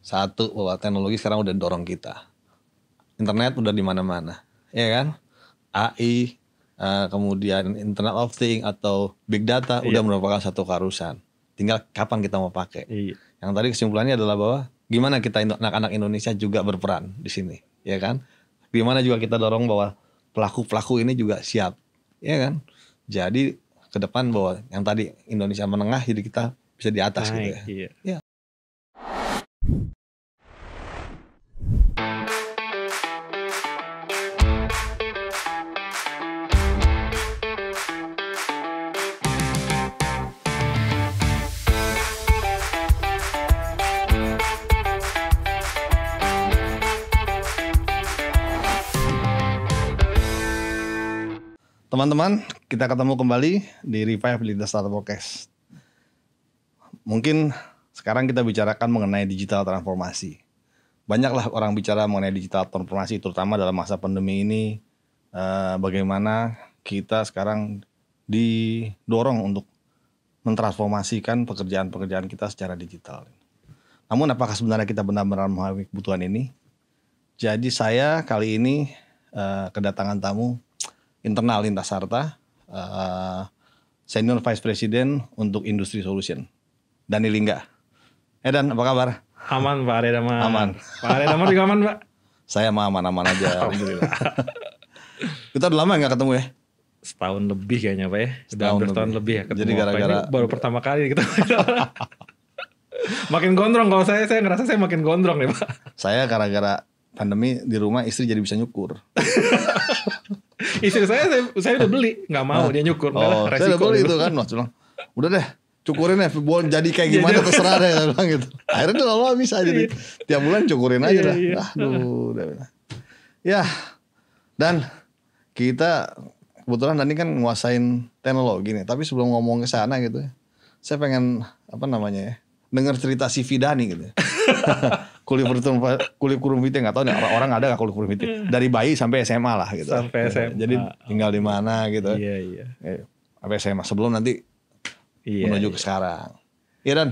Satu, bahwa teknologi sekarang udah dorong kita. Internet udah di mana-mana, ya kan? AI, kemudian Internet of Things atau Big Data udah merupakan satu keharusan. Tinggal kapan kita mau pakai. Yang tadi kesimpulannya adalah bahwa gimana kita anak-anak Indonesia juga berperan di sini, ya kan? Gimana juga kita dorong bahwa pelaku-pelaku ini juga siap, ya kan? Jadi ke depan bahwa yang tadi Indonesia menengah, jadi kita bisa di atas gitu ya. Iya. Ya. Teman-teman, kita ketemu kembali di Revive Leader Startup Podcast. Mungkin sekarang kita bicarakan mengenai digital transformasi. Banyaklah orang bicara mengenai digital transformasi, terutama dalam masa pandemi ini. Bagaimana kita sekarang didorong untuk mentransformasikan pekerjaan-pekerjaan kita secara digital. Namun apakah sebenarnya kita benar-benar mengalami kebutuhan ini? Jadi saya kali ini kedatangan tamu internal Lintas Sarta, Senior Vice President untuk Industri Solution, Dani Lingga. Dan apa kabar? Aman Pak Aredamar. Aman. Pak Aredamar juga aman Pak? Saya mah aman-aman aja. Alhamdulillah. Kita udah lama gak ketemu ya? Setahun lebih kayaknya Pak ya. Udah hampir setahun lebih ya ketemu. Jadi gara-gara ini baru pertama kali kita makin gondrong. Kalau saya ngerasa saya makin gondrong nih Pak. Saya gara-gara pandemi di rumah, istri jadi bisa nyukur. Istri saya udah beli, nggak mau dia nyukur. Saya udah beli itu kan, udah deh cukurin ya, jadi kayak gimana terserah deh, bilang gitu. Akhirnya dia lama bisa jadi tiap bulan cukurin aja dah. Aduh, udah. Ya, dan kita kebetulan Dani kan nguasain teknologi nih. Tapi sebelum ngomong ke sana gitu ya, saya pengen dengar cerita si Dani gitu ya. Kurikulum vitae nggak tahu nih orang ada nggak kurikulum vitae dari bayi sampai SMA lah gitu. Sampai SMA. Jadi tinggal di mana gitu. Iya. Sampai SMA sebelum nanti menuju ke sekarang. Iya Dan.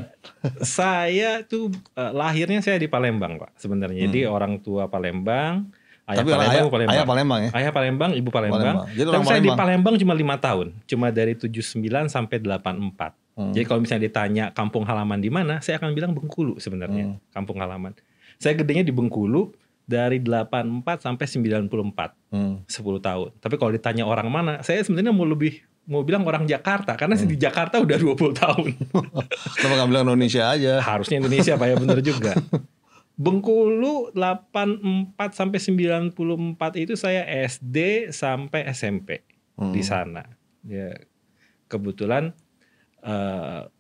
Saya tuh lahirnya saya di Palembang Pak sebenarnya. Jadi orang tua Palembang. Ayah Palembang ya. Ayah Palembang, ibu Palembang. Tapi saya di Palembang cuma 5 tahun. Cuma dari 79 sampai 84. Jadi kalau misalnya ditanya kampung halaman di mana, saya akan bilang Bengkulu sebenarnya, kampung halaman. Saya gedenya di Bengkulu dari 84 sampai 94, 10 tahun. Tapi kalau ditanya orang mana, saya sebenarnya mau bilang orang Jakarta, karena di Jakarta udah 20 tahun. Kenapa nggak bilang Indonesia aja? Harusnya Indonesia Pak ya, bener juga. Bengkulu 84 sampai 94 itu saya SD sampai SMP di sana. Ya kebetulan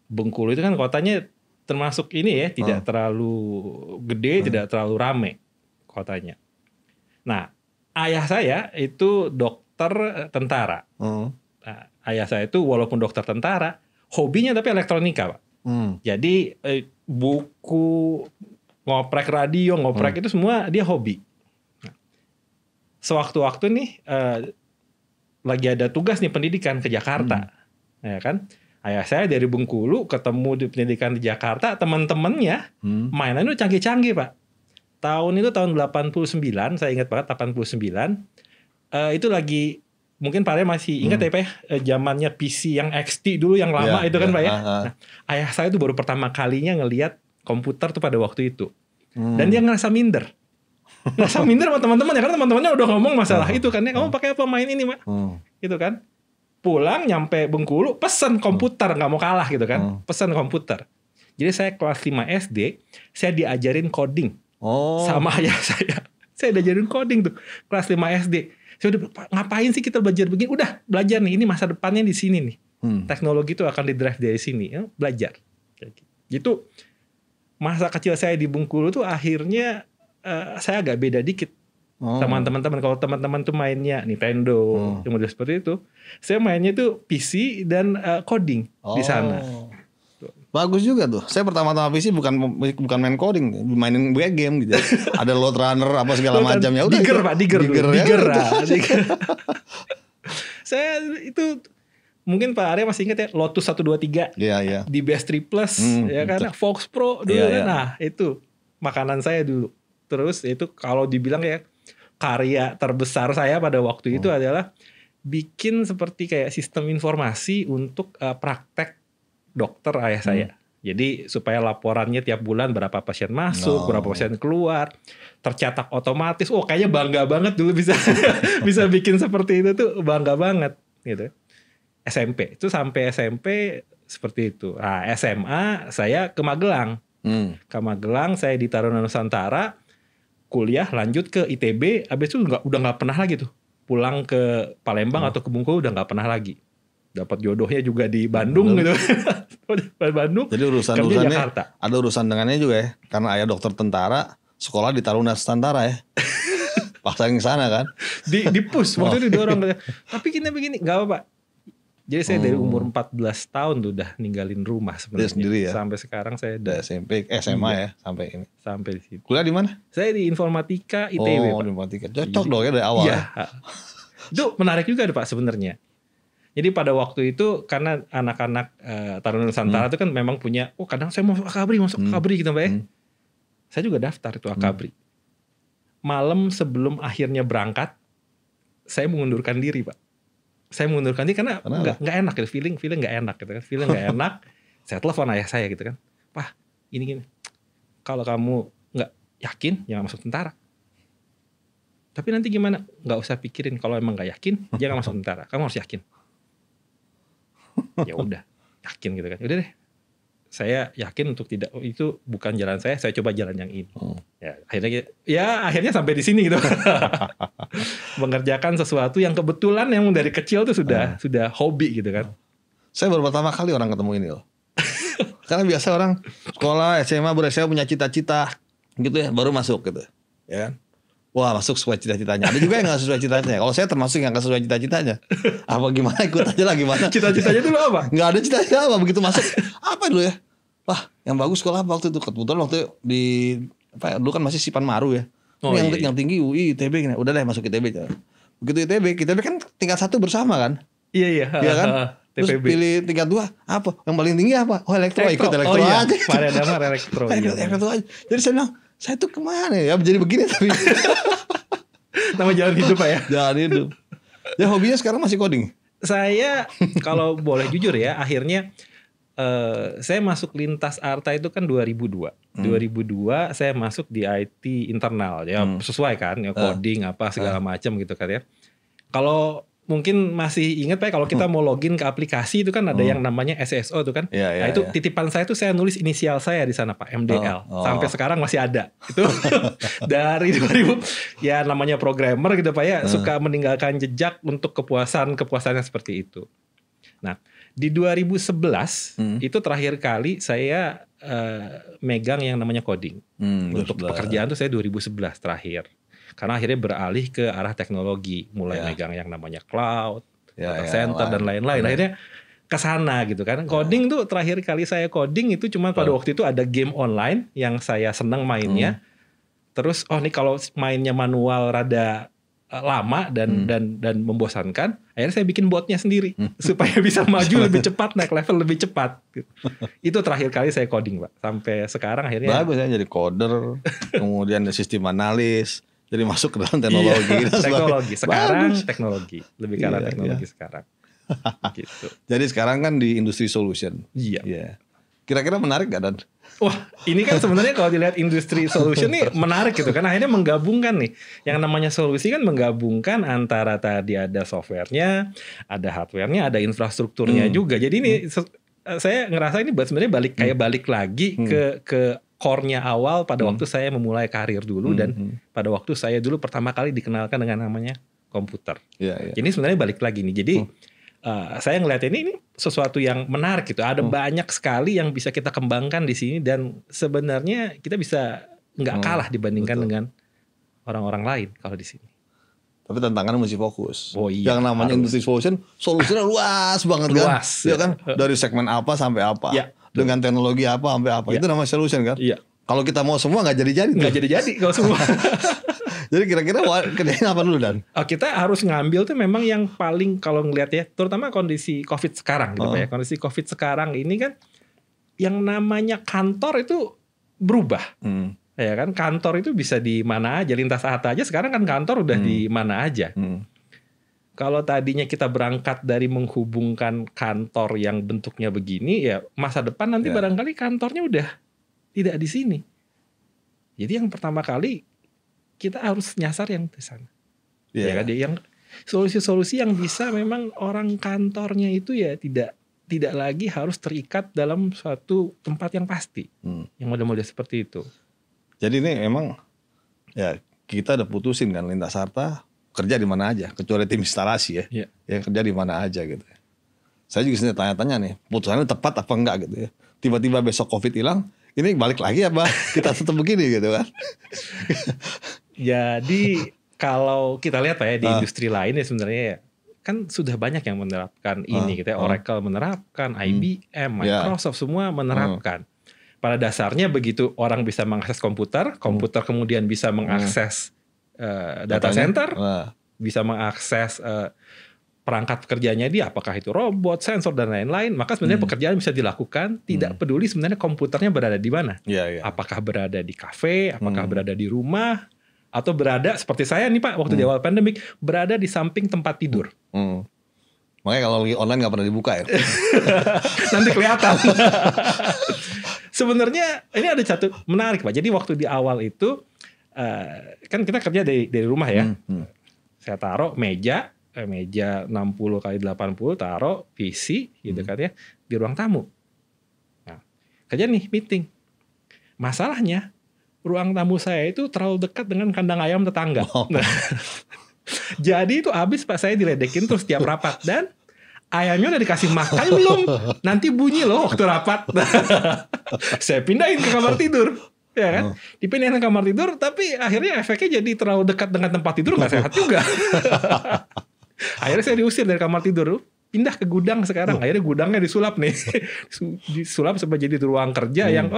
Bengkulu itu kan kotanya termasuk ini ya, tidak terlalu gede, tidak terlalu rame kotanya. Nah, ayah saya itu dokter tentara. Nah, ayah saya itu walaupun dokter tentara, hobinya tapi elektronika Pak. Jadi buku, ngoprek radio, ngoprek itu semua dia hobi. Nah, sewaktu-waktu nih lagi ada tugas nih pendidikan ke Jakarta, ya kan? Ayah saya dari Bengkulu ketemu di pendidikan di Jakarta, teman-temannya mainan itu canggih-canggih Pak. Tahun 89, saya ingat banget 89. Itu lagi, mungkin Pak Arya masih ingat ya Pak ya, zamannya PC yang XT dulu yang lama itu kan Pak ya. Nah, ayah saya itu baru pertama kalinya ngelihat komputer tuh pada waktu itu. Dan dia ngerasa minder. Ngerasa minder sama teman-temannya, karena teman-temannya udah ngomong masalah itu kan. Kamu pakai apa main ini Pak? Gitu kan. Pulang nyampe Bengkulu pesen komputer, nggak mau kalah gitu kan, pesen komputer. Jadi saya kelas 5 SD saya diajarin coding sama ayah saya diajarin coding tuh kelas 5 SD. Saya udah, ngapain sih kita belajar begini, udah belajar nih, ini masa depannya di sini nih, teknologi itu akan di-drive dari sini, belajar gitu. Masa kecil saya di Bengkulu tuh akhirnya saya agak beda dikit sama teman-teman. Kalau teman-teman tuh mainnya Nintendo, kemudian seperti itu. Saya mainnya tuh PC dan coding di sana. Bagus juga tuh. Saya pertama-tama PC bukan main coding, mainin game gitu. Ada load runner apa segala macam ya. Udah Digger Pak, digger. Saya itu mungkin Pak Arya masih ingat ya, Lotus 123. Iya. Di BS3 Plus ya kan, Fox Pro dulu kan. Nah, itu makanan saya dulu. Terus itu kalau dibilang ya karya terbesar saya pada waktu itu adalah bikin seperti kayak sistem informasi untuk praktek dokter ayah saya. Jadi supaya laporannya tiap bulan berapa pasien masuk, berapa pasien keluar, tercatat otomatis. Oh, kayaknya bangga banget dulu bisa bisa bikin seperti itu tuh, bangga banget gitu. SMP itu sampai SMP seperti itu. Nah, SMA saya ke Magelang. Ke Magelang saya di Taruna Nusantara, kuliah lanjut ke ITB, habis itu udah nggak pernah lagi tuh pulang ke Palembang atau ke Bengkulu, udah nggak pernah lagi. Dapat jodohnya juga di Bandung gitu. Bandung. Jadi urusannya ada urusan dengannya juga ya. Karena ayah dokter tentara, sekolah di Taruna Nusantara ya. Paksa yang sana kan. Di push waktu itu didorong. Tapi kita begini, nggak apa-apa. Jadi saya dari umur 14 tahun tuh udah ninggalin rumah sebenarnya. Sendiri ya. Sampai sekarang saya udah SMP, SMA ya sampai ini. Sampai di situ. Kuliah di mana? Saya di Informatika ITB. Oh, di Informatika. Cocok dong ya dari awal. Iya. Itu menarik juga Pak sebenarnya. Jadi pada waktu itu karena anak-anak Taruna Nusantara itu kan memang punya, kadang saya mau Akabri, masuk Akabri gitu Pak ya. Saya juga daftar itu Akabri. Malam sebelum akhirnya berangkat, saya mengundurkan diri Pak. Saya mengundurkan diri karena nggak enak gitu, feeling nggak enak gitu kan, feeling nggak enak. Saya telepon ayah saya gitu kan, Pak, gini, kalau kamu nggak yakin jangan masuk tentara. Tapi nanti gimana? Nggak usah pikirin, kalau emang nggak yakin jangan masuk tentara, kamu harus yakin. Ya udah, yakin gitu kan. Udah deh, saya yakin untuk tidak, itu bukan jalan saya coba jalan yang ini. Ya akhirnya sampai di sini gitu. Mengerjakan sesuatu yang kebetulan yang dari kecil tuh sudah hobi gitu kan. Saya baru pertama kali orang ketemu ini loh. Karena biasa orang sekolah SMA berusaha punya cita-cita gitu ya, baru masuk gitu. Ya kan? Wah, masuk sesuai cita-citanya. Ada juga yang gak sesuai cita-citanya. Kalau saya termasuk yang gak sesuai cita-citanya. Apa gimana, ikut aja lah gimana. Cita-citanya dulu apa? Gak ada cita-cita apa. Begitu masuk, apa dulu ya? Wah, yang bagus sekolah apa waktu itu? Kebetulan waktu di dulu kan masih Sipan Maru ya. Yang tinggi UI, ITB. Udah deh masuk ITB. Begitu ITB kan tingkat 1 bersama kan? Iya. Iya kan? Terus pilih tingkat 2, apa? Yang paling tinggi apa? Oh, elektro. Ikut elektro aja. Pada damar elektro. Elektro aja. Jadi saya bilang, saya tuh kemana ya? Jadi begini tapi. Nama jalan hidup Pak ya? Jalan hidup. Ya hobinya sekarang masih coding? Saya kalau boleh jujur ya, akhirnya saya masuk lintas Arta itu kan 2002. 2002 saya masuk di IT internal ya, sesuai kan ya, coding apa segala macam gitu kan ya. Kalau mungkin masih ingat Pak, kalau kita mau login ke aplikasi itu kan ada yang namanya SSO itu kan. Nah itu titipan saya tuh saya nulis inisial saya di sana Pak, MDL. Sampai sekarang masih ada. Itu dari 2000 ya, namanya programmer gitu Pak ya, suka meninggalkan jejak untuk kepuasannya seperti itu. Nah, di 2011 itu terakhir kali saya megang yang namanya coding. Untuk pekerjaan tuh saya 2011 terakhir. Karena akhirnya beralih ke arah teknologi, mulai megang yang namanya cloud, data center dan lain-lain. Akhirnya ke sana gitu kan. Coding tuh terakhir kali saya coding itu cuma pada waktu itu ada game online yang saya senang mainnya. Terus ini kalau mainnya manual rada lama dan membosankan, akhirnya saya bikin botnya sendiri supaya bisa maju lebih cepat, naik level lebih cepat. Gitu. Itu terakhir kali saya coding Pak. Sampai sekarang akhirnya. Bagus ya, jadi coder, kemudian sistem analis. Jadi masuk ke dalam teknologi. Teknologi sekarang, teknologi lebih ke arah teknologi sekarang. Gitu. Jadi sekarang kan di industri solution. Iya. Kira-kira menarik gak Dan? Wah, ini kan sebenarnya kalau dilihat industri solution nih menarik gitu kan. Akhirnya menggabungkan nih, yang namanya solusi kan menggabungkan antara tadi ada softwarenya, ada hardwarenya, ada infrastrukturnya juga. Jadi ini saya ngerasa ini sebenarnya balik lagi ke core-nya awal pada waktu saya memulai karir dulu dan pada waktu saya dulu pertama kali dikenalkan dengan namanya komputer. Jadi sebenarnya balik lagi nih. Jadi saya ngeliat ini sesuatu yang menarik gitu. Ada banyak sekali yang bisa kita kembangkan di sini dan sebenarnya kita bisa nggak kalah dibandingkan dengan orang-orang lain kalau di sini. Tapi tantangannya mesti fokus. Yang namanya industri solution, solusinya luas banget kan? Ya kan? Dari segmen apa sampai apa. Dengan teknologi apa sampai apa. Itu namanya solution kan? Kalau kita mau semua nggak jadi-jadi. Nggak jadi-jadi kalau semua. Jadi kira-kira kerjain apa dulu Dan? Kita harus ngambil tuh memang yang paling kalau ngelihat ya, terutama kondisi COVID sekarang gitu Pak ya. Kondisi COVID sekarang ini kan yang namanya kantor itu berubah. Ya kan, kantor itu bisa di mana aja, lintas harta aja sekarang kan kantor udah di mana aja. Kalau tadinya kita berangkat dari menghubungkan kantor yang bentuknya begini, ya masa depan nanti barangkali kantornya udah tidak di sini. Jadi yang pertama kali kita harus nyasar yang di sana. Ya kan, yang solusi-solusi yang bisa memang orang kantornya itu ya tidak lagi harus terikat dalam suatu tempat yang pasti. Yang model-model seperti itu. Jadi ini emang ya kita udah putusin kan lintas harta kerja di mana aja, kecuali tim instalasi ya. Ya kerja di mana aja gitu. Saya juga sendiri tanya-tanya nih, putusannya tepat apa enggak gitu ya. Tiba-tiba besok Covid hilang, ini balik lagi apa kita tetap begini gitu kan. Jadi kalau kita lihat Pak ya di industri lain ya sebenarnya ya, kan sudah banyak yang menerapkan ini gitu ya. Oracle menerapkan, IBM, Microsoft semua menerapkan. Pada dasarnya begitu orang bisa mengakses komputer kemudian bisa mengakses data center, bisa mengakses perangkat pekerjaannya dia, apakah itu robot, sensor dan lain-lain, maka sebenarnya pekerjaan bisa dilakukan tidak peduli sebenarnya komputernya berada di mana. Apakah berada di kafe, apakah berada di rumah, atau berada seperti saya nih Pak waktu di awal pandemik berada di samping tempat tidur. Makanya kalau lagi online nggak pernah dibuka ya. Nanti kelihatan. Sebenarnya ini ada satu menarik Pak. Jadi waktu di awal itu kan kita kerja dari rumah ya. Saya taruh meja 60 kali 80 taruh PC gitu kan ya di ruang tamu. Nah, kerja nih meeting. Masalahnya ruang tamu saya itu terlalu dekat dengan kandang ayam tetangga. Nah, jadi itu habis Pak saya diledekin terus tiap rapat dan ayamnya udah dikasih makan belum? Nanti bunyi loh waktu rapat. Saya pindahin ke kamar tidur. Ya kan? Dipindahin ke kamar tidur tapi akhirnya efeknya jadi terlalu dekat dengan tempat tidur nggak sehat juga. Akhirnya saya diusir dari kamar tidur. Pindah ke gudang sekarang. Akhirnya gudangnya disulap nih. Disulap sampai jadi ruang kerja yang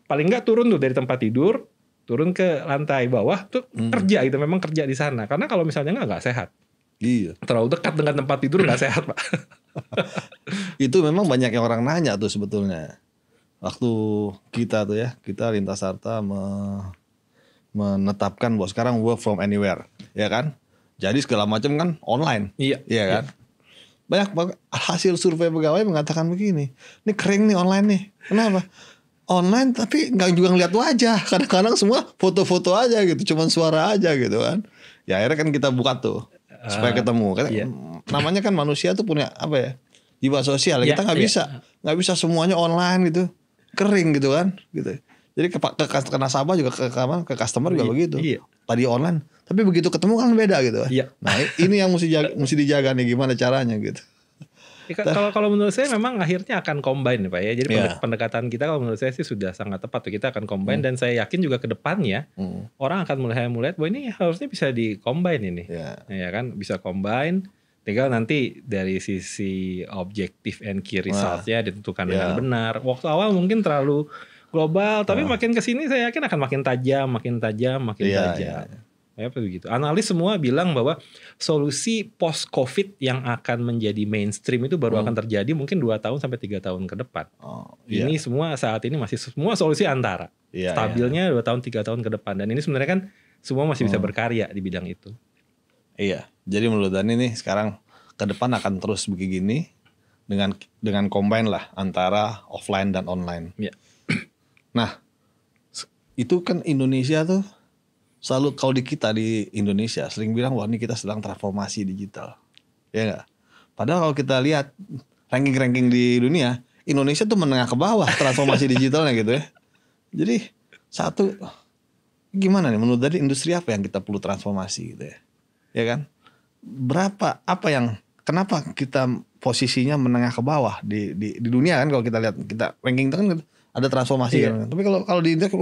paling nggak turun tuh dari tempat tidur, turun ke lantai bawah tuh kerja gitu. Memang kerja di sana. Karena kalau misalnya nggak sehat. Iya. Terlalu dekat dengan tempat tidur nggak sehat Pak. Itu memang banyak yang orang nanya tuh sebetulnya. Waktu kita tuh ya, kita lintas harta menetapkan bahwa sekarang work from anywhere, ya kan? Jadi segala macam kan online, iya kan? Banyak hasil survei pegawai mengatakan begini, ini kering nih online nih, kenapa? Online tapi nggak juga ngeliat wajah, kadang-kadang semua foto-foto aja gitu, cuman suara aja gitu kan? Ya akhirnya kan kita buka tuh supaya ketemu, kan? Namanya kan manusia tuh punya apa ya? Jiwa sosial, kita nggak bisa semuanya online gitu. Kering gitu kan gitu. Jadi ke nasabah juga ke customer juga begitu. Tadi online tapi begitu ketemu kan beda gitu. Nah ini yang mesti dijaga nih gimana caranya gitu. Kalau menurut saya memang akhirnya akan combine Pak ya. Jadi pendekatan kita kalau menurut saya sih sudah sangat tepat tuh. Kita akan combine dan saya yakin juga ke depannya orang akan mulai bahwa ini harusnya bisa di combine ini. Ya kan bisa combine. Tinggal nanti dari sisi objektif and key results-nya ditentukan dengan benar. Waktu awal mungkin terlalu global, tapi makin kesini saya yakin akan makin tajam. Ya begitu. Analis semua bilang bahwa solusi post COVID yang akan menjadi mainstream itu baru akan terjadi mungkin 2 tahun sampai 3 tahun ke depan. Ini semua saat ini masih semua solusi antara. Stabilnya 2 tahun 3 tahun ke depan dan ini sebenarnya kan semua masih bisa berkarya di bidang itu. Iya, jadi menurut Dani nih sekarang ke depan akan terus begini dengan combine lah antara offline dan online. Nah, itu kan Indonesia tuh selalu kalau di kita di Indonesia sering bilang wah ini kita sedang transformasi digital, ya nggak? Padahal kalau kita lihat ranking di dunia, Indonesia tuh menengah ke bawah transformasi digitalnya gitu ya. Jadi satu gimana nih menurut Dani industri apa yang kita perlu transformasi gitu ya? Ya kan, kenapa kita posisinya menengah ke bawah di dunia kan kalau kita lihat kita ranking itu kan ada transformasi kan. Tapi kalau di internet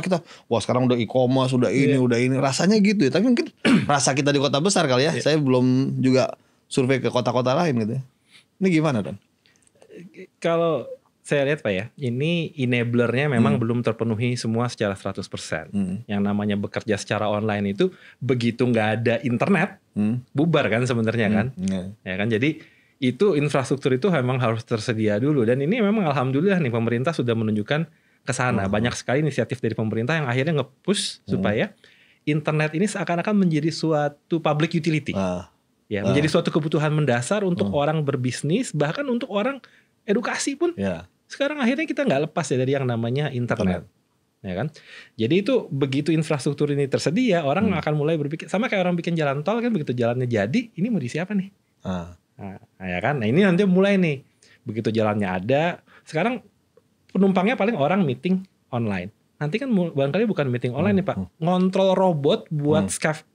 kita sekarang udah e-commerce, udah ini rasanya gitu ya. Tapi mungkin rasa kita di kota besar kali ya. Saya belum juga survei ke kota-kota lain gitu ya. Ini gimana Dan? Kalau saya lihat Pak ya, ini enablernya memang belum terpenuhi semua secara 100%. Yang namanya bekerja secara online itu begitu nggak ada internet, bubar kan sebenarnya kan. Ya kan, jadi itu infrastruktur itu memang harus tersedia dulu. Dan ini memang alhamdulillah nih pemerintah sudah menunjukkan ke sana. Banyak sekali inisiatif dari pemerintah yang akhirnya nge-push supaya internet ini seakan-akan menjadi suatu public utility. Ya, menjadi suatu kebutuhan mendasar untuk orang berbisnis, bahkan untuk orang edukasi pun. Sekarang akhirnya kita nggak lepas ya dari yang namanya internet. Ya kan? Jadi itu begitu infrastruktur ini tersedia, orang akan mulai berpikir, sama kayak orang bikin jalan tol kan, begitu jalannya jadi, ini mau diisi apa nih? Nah, ya kan? Nah ini nanti mulai nih, begitu jalannya ada, sekarang penumpangnya paling orang meeting online. Nanti kan barangkali bukan meeting online nih Pak, ngontrol robot buat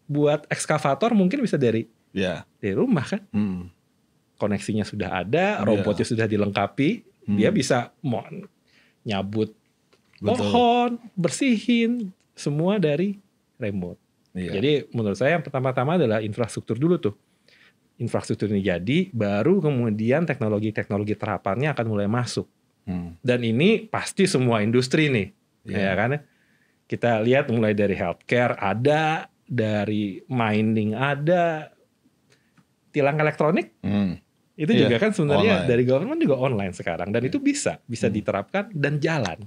buat ekskavator mungkin bisa dari rumah kan? Koneksinya sudah ada, robotnya sudah dilengkapi, dia bisa nyabut pohon, bersihin, semua dari remote. Jadi menurut saya yang pertama-tama adalah infrastruktur dulu tuh. Infrastruktur ini jadi, baru kemudian teknologi-teknologi terapannya akan mulai masuk. Dan ini pasti semua industri nih, ya kan? Kita lihat mulai dari healthcare ada, dari mining ada, tilang elektronik itu juga kan sebenarnya online. Dari government juga online sekarang, dan itu bisa diterapkan dan jalan.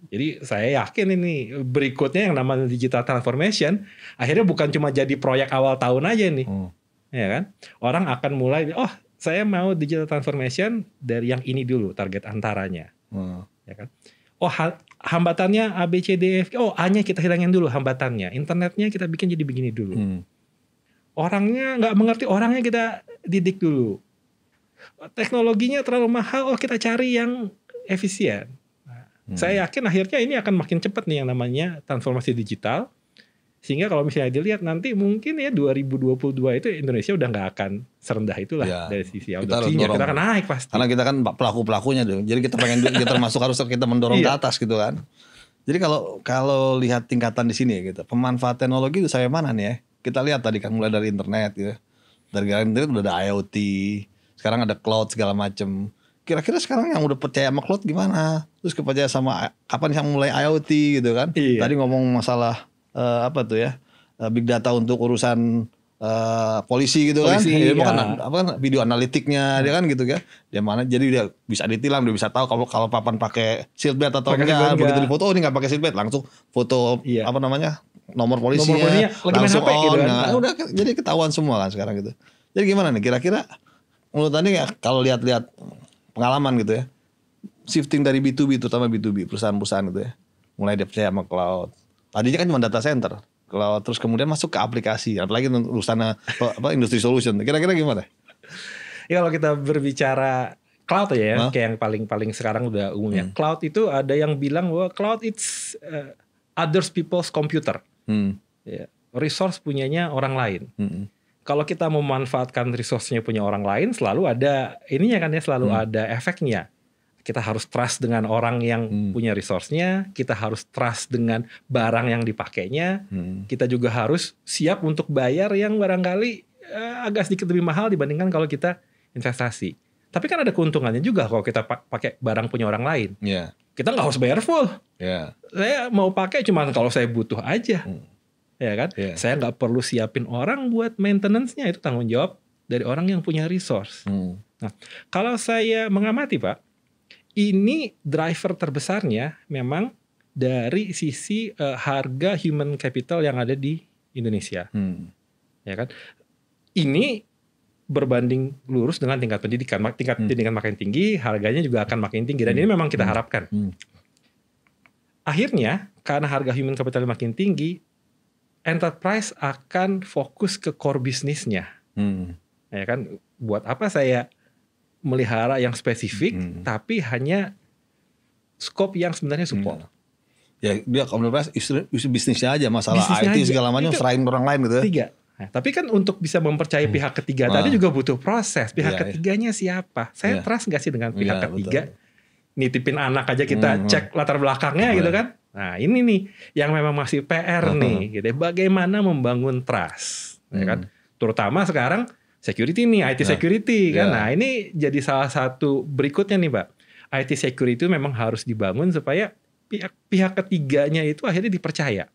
Jadi saya yakin ini berikutnya yang namanya digital transformation akhirnya bukan cuma jadi proyek awal tahun aja nih, ya kan? Orang akan mulai, saya mau digital transformation dari yang ini dulu target antaranya, ya kan? Hambatannya A B C D F, A-nya kita hilangin dulu hambatannya, internetnya kita bikin jadi begini dulu, orangnya nggak mengerti, orangnya kita didik dulu, teknologinya terlalu mahal, kita cari yang efisien. Saya yakin akhirnya ini akan makin cepat nih yang namanya transformasi digital. Sehingga kalau misalnya dilihat nanti mungkin ya 2022 itu Indonesia udah nggak akan serendah itulah dari sisi adopsinya. Kita akan naik pasti. Karena kita kan pelaku-pelakunya tuh. Jadi kita pengen kita termasuk harus kita mendorong ke atas gitu kan. Jadi kalau lihat tingkatan di sini ya gitu. Pemanfaat teknologi itu sampai mana nih ya? Kita lihat tadi kan mulai dari internet gitu. Dari internet udah ada IoT. Sekarang ada cloud segala macam. Kira-kira sekarang yang udah percaya sama cloud gimana? Terus percaya sama kapan yang mulai IoT gitu kan? Tadi ngomong masalah big data untuk urusan polisi gitu kan? Bukan video analitiknya dia kan gitu kan? Dia mana? Jadi dia bisa ditilang, dia bisa tahu kalau papan pakai seatbelt atau enggak. Begitu difoto, ini nggak pakai seatbelt, langsung foto nomor polisinya langsung on. Gitu kan? Udah jadi ketahuan semua kan sekarang gitu. Jadi gimana nih? Kira-kira menurut tadi kalau lihat-lihat pengalaman gitu ya, shifting dari B2B terutama B2B perusahaan-perusahaan gitu ya, mulai dia percaya sama cloud. Tadinya kan cuma data center, cloud, terus kemudian masuk ke aplikasi, apalagi urusan industri solution. Kira-kira gimana? Ya kalau kita berbicara cloud ya, kayak yang paling sekarang udah umumnya. Cloud itu ada yang bilang bahwa cloud it's other people's computer. Resource punyanya orang lain. Kalau kita memanfaatkan resource-nya punya orang lain, selalu ada ininya kan ya, selalu ada efeknya. Kita harus trust dengan orang yang punya resource-nya, kita harus trust dengan barang yang dipakainya, kita juga harus siap untuk bayar yang barangkali agak sedikit lebih mahal dibandingkan kalau kita investasi. Tapi kan ada keuntungannya juga kalau kita pakai barang punya orang lain. Kita nggak harus bayar full. Saya mau pakai cuma kalau saya butuh aja. Ya kan? Saya nggak perlu siapin orang buat maintenance-nya, itu tanggung jawab dari orang yang punya resource. Nah, kalau saya mengamati Pak, ini driver terbesarnya memang dari sisi harga human capital yang ada di Indonesia. Ya kan? Ini berbanding lurus dengan tingkat pendidikan. Tingkat pendidikan makin tinggi, harganya juga akan makin tinggi. Dan ini memang kita harapkan. Akhirnya, karena harga human capital makin tinggi, enterprise akan fokus ke core bisnisnya, ya kan? Buat apa saya melihara yang spesifik, tapi hanya scope yang sebenarnya support. Ya dia enterprise isu bisnisnya aja, masalah bisnisnya IT segala macam serahin orang lain gitu. Tiga. Nah, tapi kan untuk bisa mempercayai pihak ketiga tadi juga butuh proses. Pihak ketiganya siapa? Saya trust nggak sih dengan pihak ketiga? Betul. Nitipin anak aja kita cek latar belakangnya gitu kan? Nah ini nih yang memang masih PR nih, gitu. Bagaimana membangun trust, ya kan? Terutama sekarang security nih, IT security kan. Nah ini jadi salah satu berikutnya nih Pak. IT security itu memang harus dibangun supaya pihak ketiganya itu akhirnya dipercaya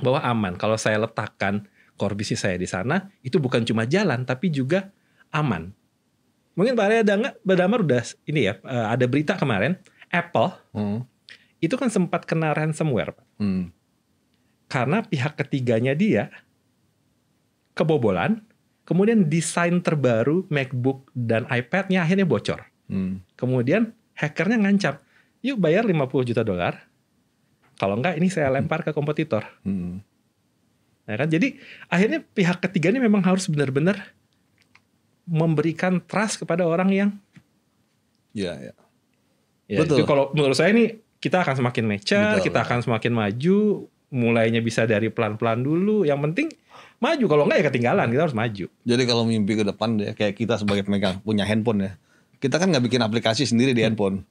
bahwa aman. Kalau saya letakkan core bisnis saya di sana, itu bukan cuma jalan tapi juga aman. Mungkin Pak Damar udah ini ya, ada berita kemarin Apple itu kan sempat kena ransomware, Pak. Karena pihak ketiganya dia kebobolan, kemudian desain terbaru MacBook dan iPad-nya akhirnya bocor. Kemudian hackernya ngancam, yuk bayar $50 juta, kalau enggak ini saya lempar ke kompetitor. Nah, kan? Jadi akhirnya pihak ketiga ini memang harus benar-benar memberikan trust kepada orang yang Ya, betul. Itu kalau menurut saya ini kita akan semakin mature, kita akan semakin maju. Mulainya bisa dari pelan-pelan dulu. Yang penting maju. Kalau enggak ya ketinggalan. Kita harus maju. Jadi kalau mimpi ke depan ya, kayak kita sebagai pemegang punya handphone ya, kita kan nggak bikin aplikasi sendiri di handphone.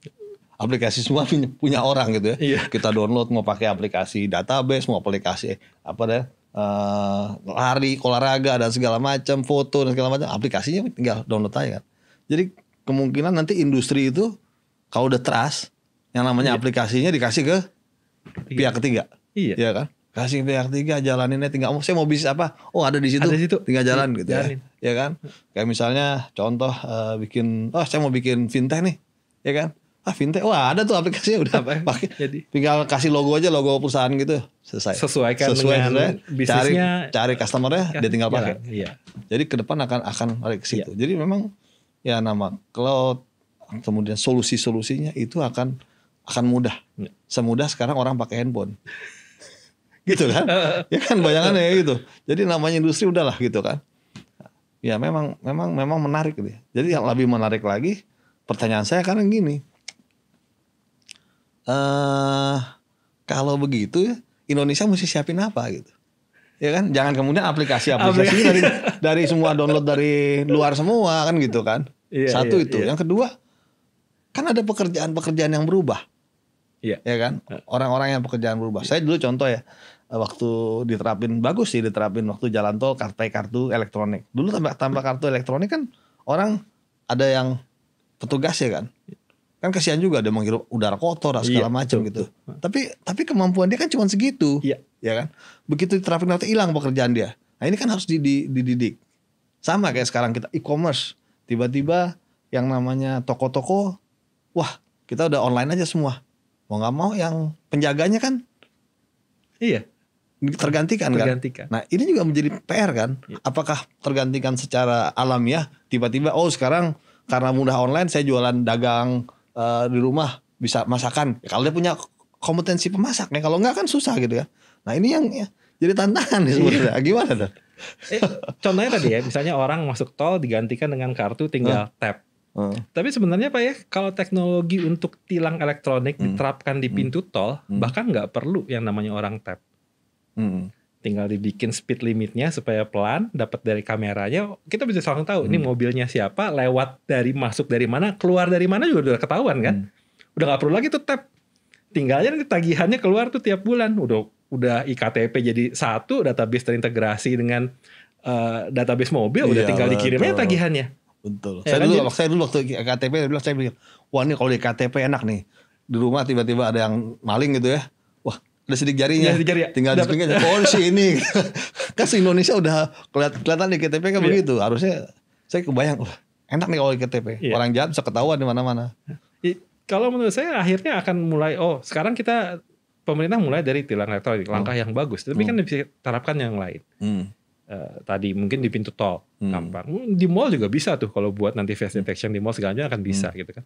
Aplikasi semua punya orang gitu ya. Iya. Kita download mau pakai aplikasi database, mau aplikasi apa deh, lari, olahraga dan segala macam, foto dan segala macam, aplikasinya tinggal download aja kan. Jadi kemungkinan nanti industri itu kalau udah trust, yang namanya aplikasinya dikasih ke pihak ketiga. Iya. Ya kan? Kasih pihak ketiga, jalaninnya tinggal, saya mau bisnis apa? Oh ada di situ, tinggal jalan gitu ya. Ya kan? Kayak misalnya contoh bikin, saya mau bikin fintech nih, ya kan? Fintech, wah ada tuh aplikasinya udah pakai. Tinggal kasih logo aja, logo perusahaan gitu, selesai. Sesuaikan dengan bisnisnya. Cari customernya, dia tinggal pakai. Iya. Jadi ke depan akan lari ke situ. Jadi memang ya nama cloud, kemudian solusinya itu akan mudah. Semudah sekarang orang pakai handphone. Gitu kan? Ya kan bayangannya gitu. Jadi namanya industri udahlah gitu kan. Ya memang menarik gitu. Jadi yang lebih menarik lagi, pertanyaan saya kan gini. Kalau begitu ya Indonesia mesti siapin apa gitu. Ya kan? Jangan kemudian aplikasi dari semua download dari luar semua kan gitu kan. Satu itu. Yang kedua, kan ada pekerjaan yang berubah. Ya kan? Orang-orang yang pekerjaan berubah. Saya dulu contoh ya, waktu diterapin waktu jalan tol pakai kartu elektronik. Dulu tanpa kartu elektronik kan orang ada yang petugas ya kan. Kan kasihan juga dia menghirup udara kotor dan segala macam gitu. Tapi kemampuan dia kan cuma segitu. Ya kan? Begitu diterapin nanti hilang pekerjaan dia. Nah, ini kan harus dididik. Sama kayak sekarang kita e-commerce. Tiba-tiba yang namanya toko-toko, wah, kita udah online aja semua. Mau nggak mau yang penjaganya kan tergantikan kan. Nah ini juga menjadi PR kan. Apakah tergantikan secara alamiah? Tiba-tiba sekarang karena mudah online saya jualan dagang di rumah bisa masakan. Kalau dia punya kompetensi pemasak ya, kalau nggak kan susah gitu ya. Nah ini yang jadi tantangan nih sebenarnya. Gimana tuh? Contohnya tadi ya, misalnya orang masuk tol digantikan dengan kartu tinggal tap. Tapi sebenarnya Pak ya, kalau teknologi untuk tilang elektronik diterapkan di pintu tol, bahkan nggak perlu yang namanya orang tap. Tinggal dibikin speed limitnya supaya pelan, dapat dari kameranya, kita bisa langsung tahu ini mobilnya siapa, lewat dari masuk dari mana, keluar dari mana juga udah ketahuan kan. Udah nggak perlu lagi tuh tap. Tinggalnya nanti tagihannya keluar tuh tiap bulan. Udah iktp jadi satu, database terintegrasi dengan database mobil, udah tinggal dikirimnya tagihannya. Betul. Ya, saya dulu waktu KTP saya bilang, wah ini kalau di KTP enak nih. Di rumah tiba-tiba ada yang maling gitu ya. Wah, ada sidik jarinya. Tinggal dipinggir aja. Si ini. Kan Indonesia udah kelihatan di KTP kan begitu. Harusnya saya kebayang, enak nih kalau di KTP. Orang jahat bisa ketahuan di mana-mana. Kalau menurut saya akhirnya akan mulai sekarang pemerintah mulai dari tilang elektronik, langkah yang bagus. Tapi kan bisa terapkan yang lain. Tadi mungkin di pintu tol gampang, di mall juga bisa tuh kalau buat nanti face detection di mall segalanya akan bisa gitu kan.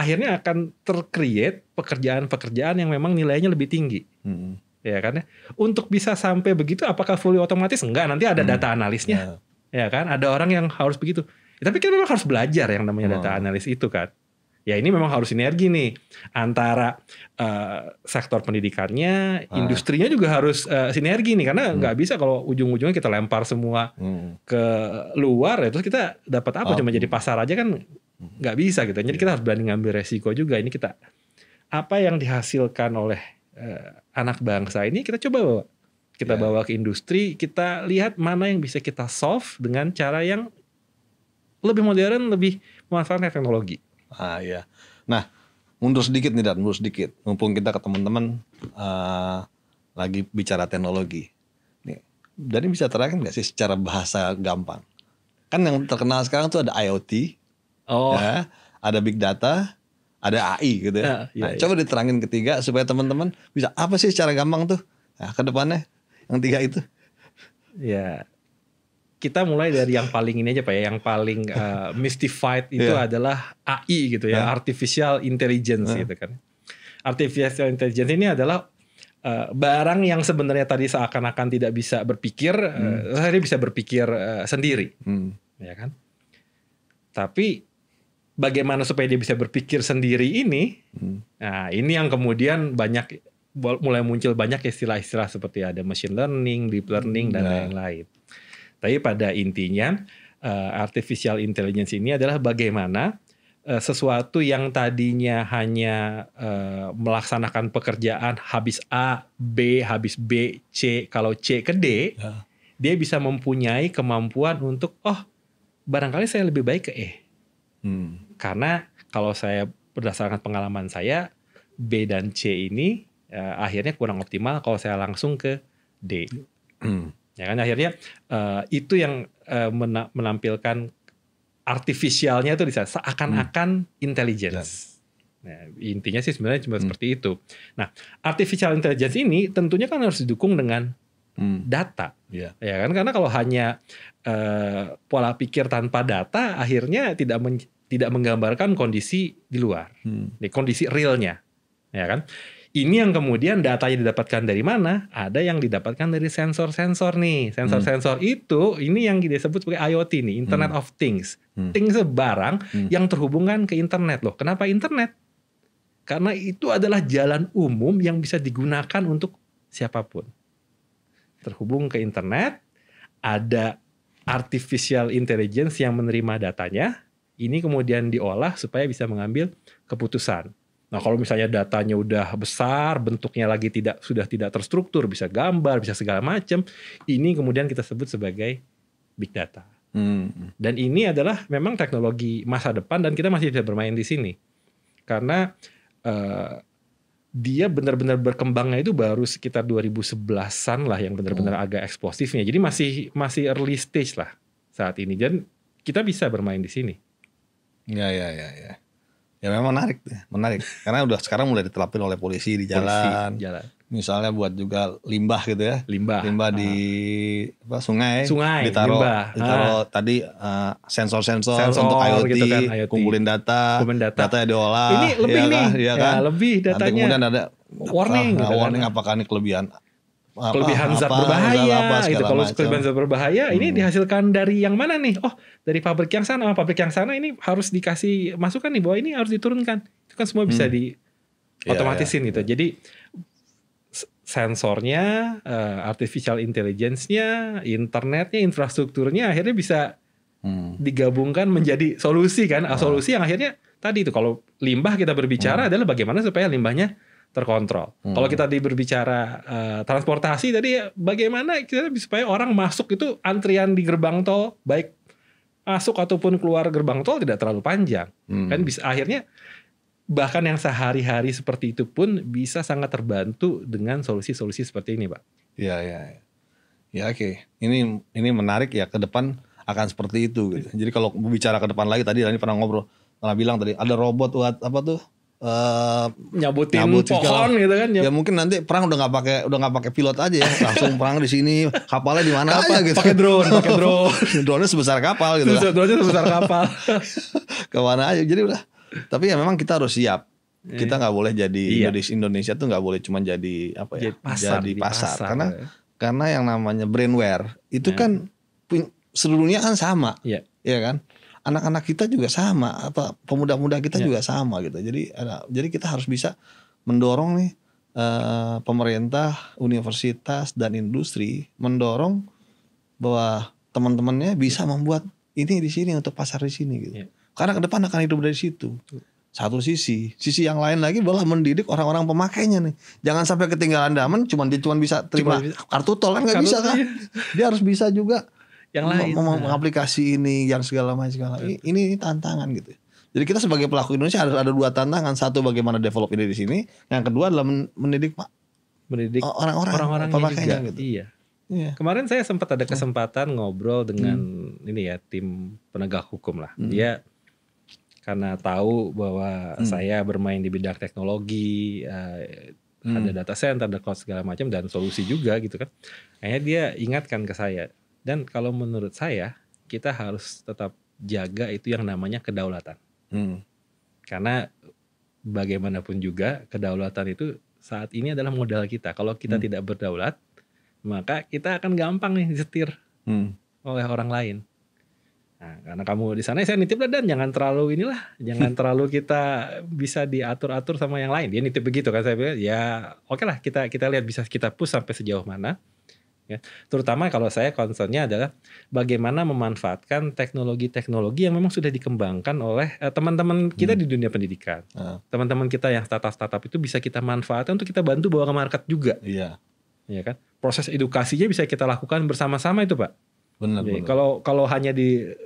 Akhirnya akan tercreate pekerjaan-pekerjaan yang memang nilainya lebih tinggi, ya kan ya. Untuk bisa sampai begitu, apakah fully otomatis? Enggak, nanti ada data analisnya, ya kan. Ada orang yang harus begitu. Tapi kan memang harus belajar yang namanya data analis itu kan. Ya ini memang harus sinergi nih antara sektor pendidikannya, industrinya juga harus sinergi nih, karena nggak bisa kalau ujung-ujungnya kita lempar semua ke luar ya, terus kita dapat apa cuma jadi pasar aja kan nggak bisa gitu. Jadi kita harus berani ngambil resiko juga. Ini kita apa yang dihasilkan oleh anak bangsa ini kita coba bawa ke industri, kita lihat mana yang bisa kita solve dengan cara yang lebih modern, lebih memanfaatkan teknologi. Iya. Nah, mundur sedikit. Mumpung kita ke teman-teman lagi bicara teknologi. Nih, jadi bisa terangkan nggak sih secara bahasa gampang? Kan yang terkenal sekarang tuh ada IoT, ada big data, ada AI gitu ya. Iya, iya. Coba diterangin ketiga supaya teman-teman bisa apa sih secara gampang tuh. Nah, ke depannya yang tiga itu. Ya, kita mulai dari yang paling ini aja Pak ya, yang paling mystified itu Iya. adalah AI gitu ya, artificial intelligence gitu kan. Artificial intelligence ini adalah barang yang sebenarnya tadi seakan-akan tidak bisa berpikir, akhirnya bisa berpikir sendiri, ya kan? Tapi bagaimana supaya dia bisa berpikir sendiri ini? Nah, ini yang kemudian mulai muncul banyak istilah-istilah seperti ada machine learning, deep learning dan lain-lain. Tapi pada intinya artificial intelligence ini adalah bagaimana sesuatu yang tadinya hanya melaksanakan pekerjaan habis A, B, habis B, C, kalau C ke D, dia bisa mempunyai kemampuan untuk barangkali saya lebih baik ke E. Karena kalau saya berdasarkan pengalaman saya, B dan C ini akhirnya kurang optimal kalau saya langsung ke D. Ya kan akhirnya itu yang menampilkan artifisialnya itu di sana seakan-akan intelligence. Nah, intinya sih sebenarnya cuma seperti itu. Nah, artificial intelligence ini tentunya kan harus didukung dengan data. Ya kan karena kalau hanya pola pikir tanpa data akhirnya tidak menggambarkan kondisi di luar. Kondisi realnya. Ya kan? Ini yang kemudian datanya didapatkan dari mana? Ada yang didapatkan dari sensor-sensor nih. Sensor-sensor itu, ini yang disebut sebagai IoT nih, Internet of Things. Things barang yang terhubungkan ke internet loh. Kenapa internet? Karena itu adalah jalan umum yang bisa digunakan untuk siapapun. Terhubung ke internet, ada artificial intelligence yang menerima datanya, ini kemudian diolah supaya bisa mengambil keputusan. Nah, kalau misalnya datanya udah besar, bentuknya lagi sudah tidak terstruktur, bisa gambar, bisa segala macam, ini kemudian kita sebut sebagai big data. Dan ini adalah memang teknologi masa depan dan kita masih bisa bermain di sini. Karena dia benar-benar berkembangnya itu baru sekitar 2011-an lah yang benar-benar agak eksplosifnya. Jadi masih early stage lah saat ini. Dan kita bisa bermain di sini. Ya. Ya memang menarik. Karena udah sekarang mulai diterapin oleh polisi di jalan. Misalnya buat juga limbah gitu ya. Limbah di sungai ditaruh tadi sensor-sensor untuk IoT, gitu kan, IoT. Kumpulin data diolah. Ini lebih lebih datanya. Nanti kemudian ada warning apakah ini kelebihan zat berbahaya gitu. Kalau kelebihan zat berbahaya ini dihasilkan dari yang mana nih? Dari pabrik yang sana. Pabrik yang sana ini harus dikasih masukan nih bahwa ini harus diturunkan. Itu kan semua bisa otomatisin gitu. Jadi sensornya, artificial intelligence-nya, internetnya, infrastrukturnya akhirnya bisa digabungkan menjadi solusi kan. Solusi yang akhirnya tadi itu kalau limbah kita berbicara adalah bagaimana supaya limbahnya terkontrol. Kalau kita berbicara transportasi tadi bagaimana kita supaya orang masuk itu antrian di gerbang tol baik masuk ataupun keluar gerbang tol tidak terlalu panjang. Kan bisa akhirnya bahkan yang sehari-hari seperti itu pun bisa sangat terbantu dengan solusi-solusi seperti ini, Pak. Ya, oke. Ini menarik ya, ke depan akan seperti itu gitu. Jadi kalau bicara ke depan lagi tadi pernah bilang tadi ada robot buat apa tuh? Nyabutin pohon gitu kan. Ya mungkin nanti perang udah nggak pakai pilot aja ya, langsung perang di sini, kapalnya di mana aja gitu. Pakai drone. Drone-nya sebesar kapal gitu. Drone-nya sebesar kapal. Kemana aja. Jadi udah. Tapi ya memang kita harus siap. Kita nggak boleh jadi Indonesia tuh nggak boleh cuma jadi apa ya? Jadi pasar. Karena yang namanya brainware itu kan seluruh dunia kan sama. Iya kan? Anak-anak kita juga sama, pemuda-pemuda kita juga sama gitu. Jadi kita harus bisa mendorong nih pemerintah, universitas dan industri mendorong bahwa teman-temannya bisa membuat ini di sini untuk pasar di sini gitu. Karena ke depan akan hidup dari situ. Satu sisi yang lain lagi adalah mendidik orang-orang pemakainya nih. Jangan sampai ketinggalan zaman, dia cuma bisa terima kartu tol kan nggak bisa kan? Dia harus bisa juga yang lain mengaplikasi ini yang segala macam. Ini tantangan gitu. Jadi kita sebagai pelaku Indonesia ada dua tantangan. Satu bagaimana develop ini di sini. Yang kedua adalah mendidik orang-orang pemakainya gitu. Iya. Kemarin saya sempat ada kesempatan ngobrol dengan ini ya tim penegak hukum lah. Dia karena tahu bahwa saya bermain di bidang teknologi, ada data center, ada cloud segala macam dan solusi juga gitu kan. Akhirnya dia ingatkan ke saya. Dan kalau menurut saya kita harus tetap jaga itu yang namanya kedaulatan. Karena bagaimanapun juga kedaulatan itu saat ini adalah modal kita. Kalau kita tidak berdaulat, maka kita akan gampang nih disetir oleh orang lain. Nah, karena kamu di sana saya nitip lah, dan jangan terlalu jangan terlalu kita bisa diatur-atur sama yang lain. Dia nitip begitu kan, saya bilang ya oke lah, kita lihat bisa kita push sampai sejauh mana. Ya. Terutama kalau saya concernnya adalah bagaimana memanfaatkan teknologi-teknologi yang memang sudah dikembangkan oleh teman-teman kita di dunia pendidikan. Teman-teman kita yang startup itu bisa kita manfaatkan untuk kita bantu bawa ke market juga. Iya. Ya kan? Proses edukasinya bisa kita lakukan bersama-sama itu, Pak. Benar. Kalau hanya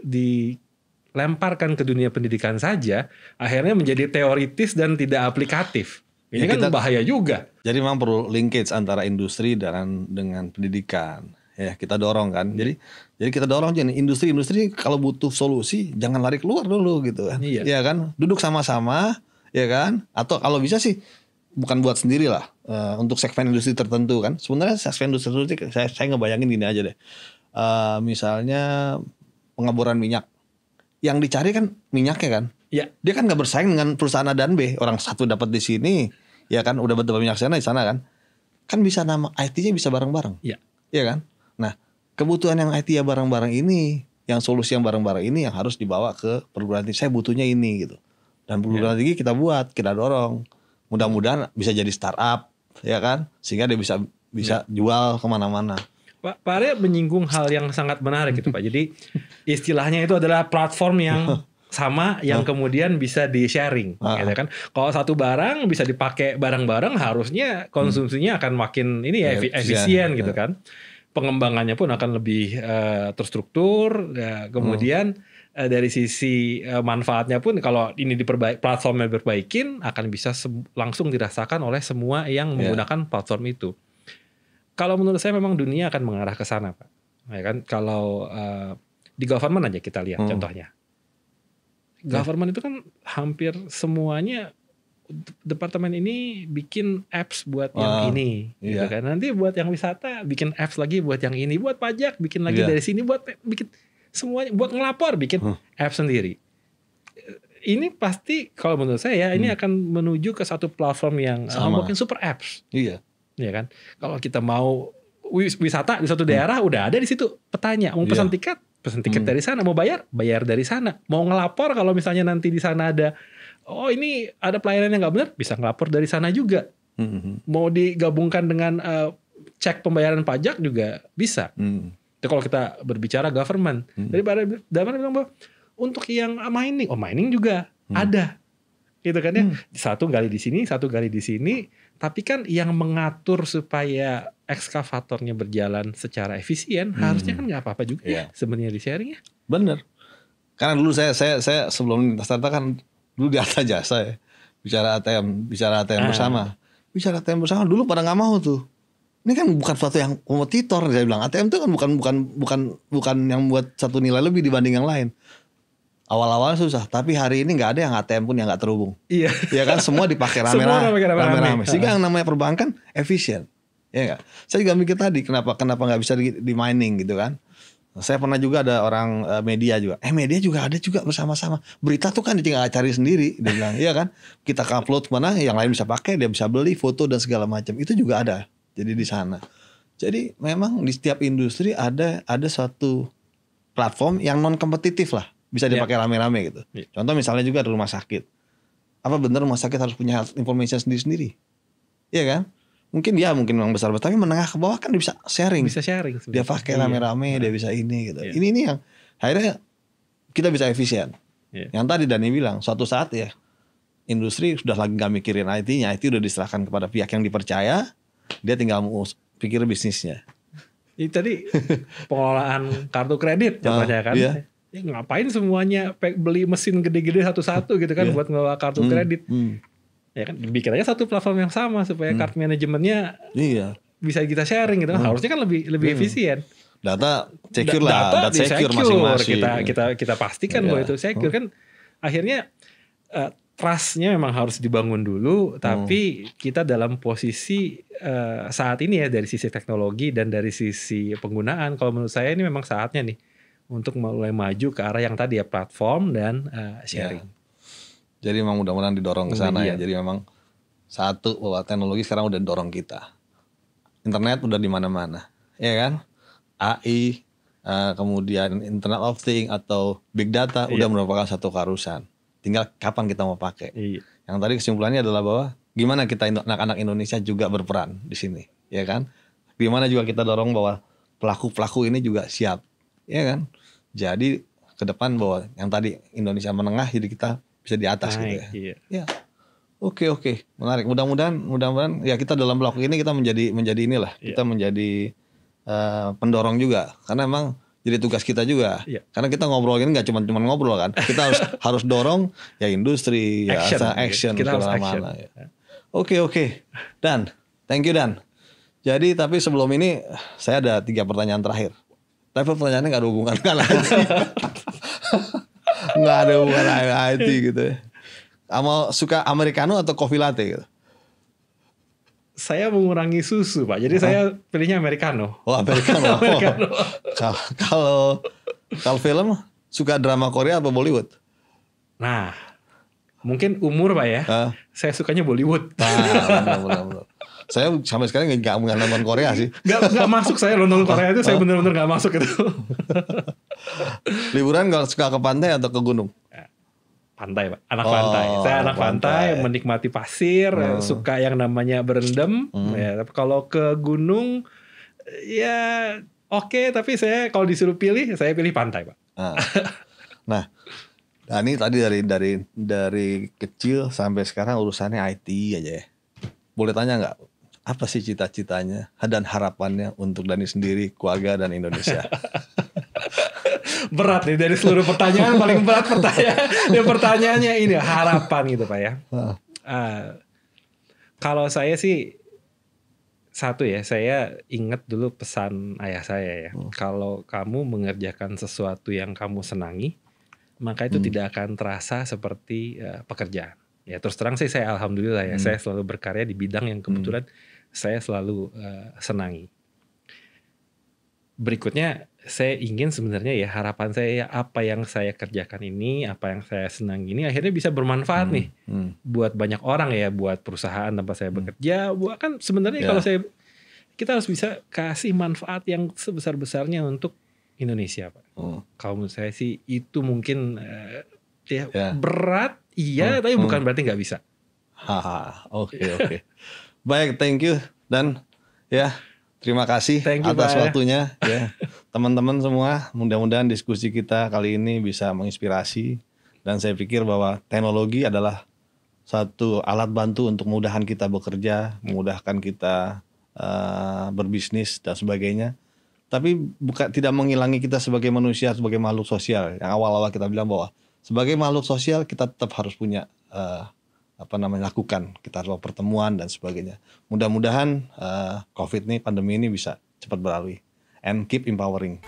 dilemparkan ke dunia pendidikan saja, akhirnya menjadi teoritis dan tidak aplikatif. Ini kan bahaya juga. Jadi memang perlu linkage antara industri dengan pendidikan. Ya, kita dorong kan. Jadi kita dorong aja nih industri kalau butuh solusi jangan lari keluar dulu gitu kan. Iya. Ya kan? Duduk sama-sama, ya kan? Atau kalau bisa sih bukan buat sendiri lah, untuk segmen industri tertentu kan. Sebenarnya segmen industri tertentu saya ngebayangin gini aja deh. Misalnya pengeboran minyak, yang dicari kan minyaknya kan. Ya. Dia kan nggak bersaing dengan perusahaan A dan B. Orang satu dapat di sini, ya kan, udah dapat minyak sana di sana kan. Kan bisa nama IT-nya bisa bareng-bareng. Iya. Iya kan. Nah, kebutuhan yang IT ya bareng-bareng ini, yang solusi yang bareng-bareng ini yang harus dibawa ke perguruan tinggi. Saya butuhnya ini gitu. Dan perguruan tinggi kita buat, kita dorong. Mudah-mudahan bisa jadi startup, ya kan, sehingga dia bisa jual kemana-mana. Pak Arya menyinggung hal yang sangat menarik gitu Pak. Jadi istilahnya itu adalah platform yang sama yang kemudian bisa di-sharing, gitu kan. Kalau satu barang bisa dipakai bareng-bareng, harusnya konsumsinya akan makin efisien gitu kan. Pengembangannya pun akan lebih terstruktur. Ya, kemudian dari sisi manfaatnya pun kalau ini platformnya diperbaikin akan bisa langsung dirasakan oleh semua yang menggunakan platform itu. Kalau menurut saya memang dunia akan mengarah ke sana, Pak. Ya kan, kalau di government aja kita lihat contohnya. Government itu kan hampir semuanya departemen ini bikin apps buat yang ini, gitu kan. Nanti buat yang wisata bikin apps lagi buat yang ini, buat pajak bikin lagi dari sini, buat bikin semuanya, buat ngelapor bikin apps sendiri. Ini pasti kalau menurut saya ini akan menuju ke satu platform yang mungkin super apps. Iya. Ya kan, kalau kita mau wisata di suatu daerah udah ada di situ petanya, mau pesan tiket dari sana, mau bayar dari sana, mau ngelapor kalau misalnya nanti di sana ada ini ada pelayanan yang nggak benar, bisa ngelapor dari sana juga. Mau digabungkan dengan cek pembayaran pajak juga bisa. Itu kalau kita berbicara government. Daripada bilang bahwa untuk yang mining juga ada. Gitu kan ya. Satu gali di sini, satu gali di sini. Tapi kan yang mengatur supaya ekskavatornya berjalan secara efisien harusnya kan nggak apa-apa juga ya sebenarnya di sharing ya. Bener. Karena dulu saya sebelum lintas startup kan dulu di Arta Jasa ya. Bicara ATM bersama. Bicara ATM bersama dulu pada nggak mau tuh. Ini kan bukan suatu yang kompetitor, saya bilang. ATM itu kan bukan yang buat satu nilai lebih dibanding yang lain. Awal-awal susah, tapi hari ini nggak ada yang ATM pun yang nggak terhubung. Iya. Ya kan, semua dipakai rame-rame. Sehingga yang namanya perbankan efisien. Ya nggak. Saya juga mikir tadi kenapa nggak bisa di mining gitu kan. Saya pernah juga ada orang media juga. Media juga ada juga bersama-sama. Berita tuh kan tinggal cari sendiri, dia bilang. Iya kan. Kita upload mana, yang lain bisa pakai, dia bisa beli foto dan segala macam. Itu juga ada. Jadi di sana. Jadi memang di setiap industri ada suatu platform yang non kompetitif lah. Bisa dipakai rame-rame gitu. Contoh misalnya juga di rumah sakit. Apa benar rumah sakit harus punya health information sendiri-sendiri? Iya kan? Mungkin memang besar, tapi menengah ke bawah kan dia bisa sharing. Bisa sharing. Dia pakai rame-rame, dia bisa ini gitu. Ini yang akhirnya kita bisa efisien. Yang tadi Dani bilang, suatu saat ya industri sudah lagi gak mikirin IT-nya. IT udah diserahkan kepada pihak yang dipercaya. Dia tinggal mau pikir bisnisnya. Ini tadi pengelolaan kartu kredit contohnya kan. Ya, ngapain semuanya beli mesin gede-gede satu-satu gitu kan buat ngelola kartu kredit. Ya kan bikin aja satu platform yang sama supaya card manajemennya bisa kita sharing gitu kan. Harusnya kan lebih efisien. Data secure lah, data secure masing-masing. Kita pastikan bahwa itu secure kan. Akhirnya trustnya memang harus dibangun dulu, tapi kita dalam posisi saat ini ya dari sisi teknologi dan dari sisi penggunaan, kalau menurut saya ini memang saatnya nih untuk mulai maju ke arah yang tadi ya, platform dan sharing. Jadi memang mudah-mudahan didorong ke sana ya. Kemudian. Jadi memang satu bahwa teknologi sekarang udah dorong kita. Internet udah di mana-mana, ya kan? AI, kemudian Internet of Things atau Big Data udah merupakan satu keharusan. Tinggal kapan kita mau pakai. Iya. Yang tadi kesimpulannya adalah bahwa gimana kita anak-anak Indonesia juga berperan di sini, ya kan? Gimana juga kita dorong bahwa pelaku-pelaku ini juga siap, ya kan? Jadi ke depan bahwa yang tadi Indonesia menengah, jadi kita bisa di atas gitu ya. Iya. Ya. Oke, menarik. Mudah-mudahan ya kita dalam pelaku ini kita menjadi inilah, kita menjadi pendorong juga, karena emang jadi tugas kita juga. Karena kita ngobrol ini nggak cuma ngobrol kan, kita harus dorong ya industri, action kita harus action. Ya. Oke. Dan thank you Dan. Jadi tapi sebelum ini saya ada 3 pertanyaan terakhir. Tapi pertanyaannya nggak ada hubungan dengan IT. Nggak ada hubungan dengan IT gitu ya. Kamu suka americano atau coffee latte gitu? Saya mengurangi susu Pak, jadi saya pilihnya americano. Oh americano. Kalau film suka drama Korea atau Bollywood? Nah, mungkin umur Pak ya. Saya sukanya Bollywood. Benar. Saya sampai sekarang nggak nonton Korea sih. Nggak masuk saya nonton Korea itu, saya benar-benar nggak masuk itu. Liburan kalau suka ke pantai atau ke gunung? Pantai Pak, anak pantai. Saya anak pantai, menikmati pasir, suka yang namanya berendam. Ya, tapi kalau ke gunung, ya oke. Tapi saya kalau disuruh pilih, saya pilih pantai Pak. Nah, Dani tadi dari kecil sampai sekarang urusannya IT aja ya. Boleh tanya nggak, apa sih cita-citanya dan harapannya untuk Dani sendiri, keluarga dan Indonesia? Berat nih dari seluruh pertanyaan, paling berat pertanyaannya ini harapan gitu Pak ya. Kalau saya sih satu ya, saya ingat dulu pesan ayah saya ya. Kalau kamu mengerjakan sesuatu yang kamu senangi, maka itu tidak akan terasa seperti pekerjaan. Ya terus terang sih saya alhamdulillah ya, saya selalu berkarya di bidang yang kebetulan saya selalu senangi. Berikutnya saya ingin sebenarnya ya, harapan saya ya, apa yang saya kerjakan ini, apa yang saya senang ini akhirnya bisa bermanfaat nih buat banyak orang ya, buat perusahaan tempat saya bekerja, buat kan sebenarnya kalau kita harus bisa kasih manfaat yang sebesar-besarnya untuk Indonesia Pak. Kalau menurut saya sih itu mungkin berat tapi bukan berarti nggak bisa. Oke. Baik, thank you dan ya. Terima kasih atas waktunya ya. Teman-teman semua, mudah-mudahan diskusi kita kali ini bisa menginspirasi, dan saya pikir bahwa teknologi adalah satu alat bantu untuk memudahkan kita bekerja, memudahkan kita berbisnis dan sebagainya. Tapi tidak menghilangi kita sebagai manusia, sebagai makhluk sosial. Yang awal-awal kita bilang bahwa sebagai makhluk sosial kita tetap harus punya lakukan, kita harus pertemuan dan sebagainya. Mudah-mudahan COVID ini, pandemi ini bisa cepat berlalu, and keep empowering.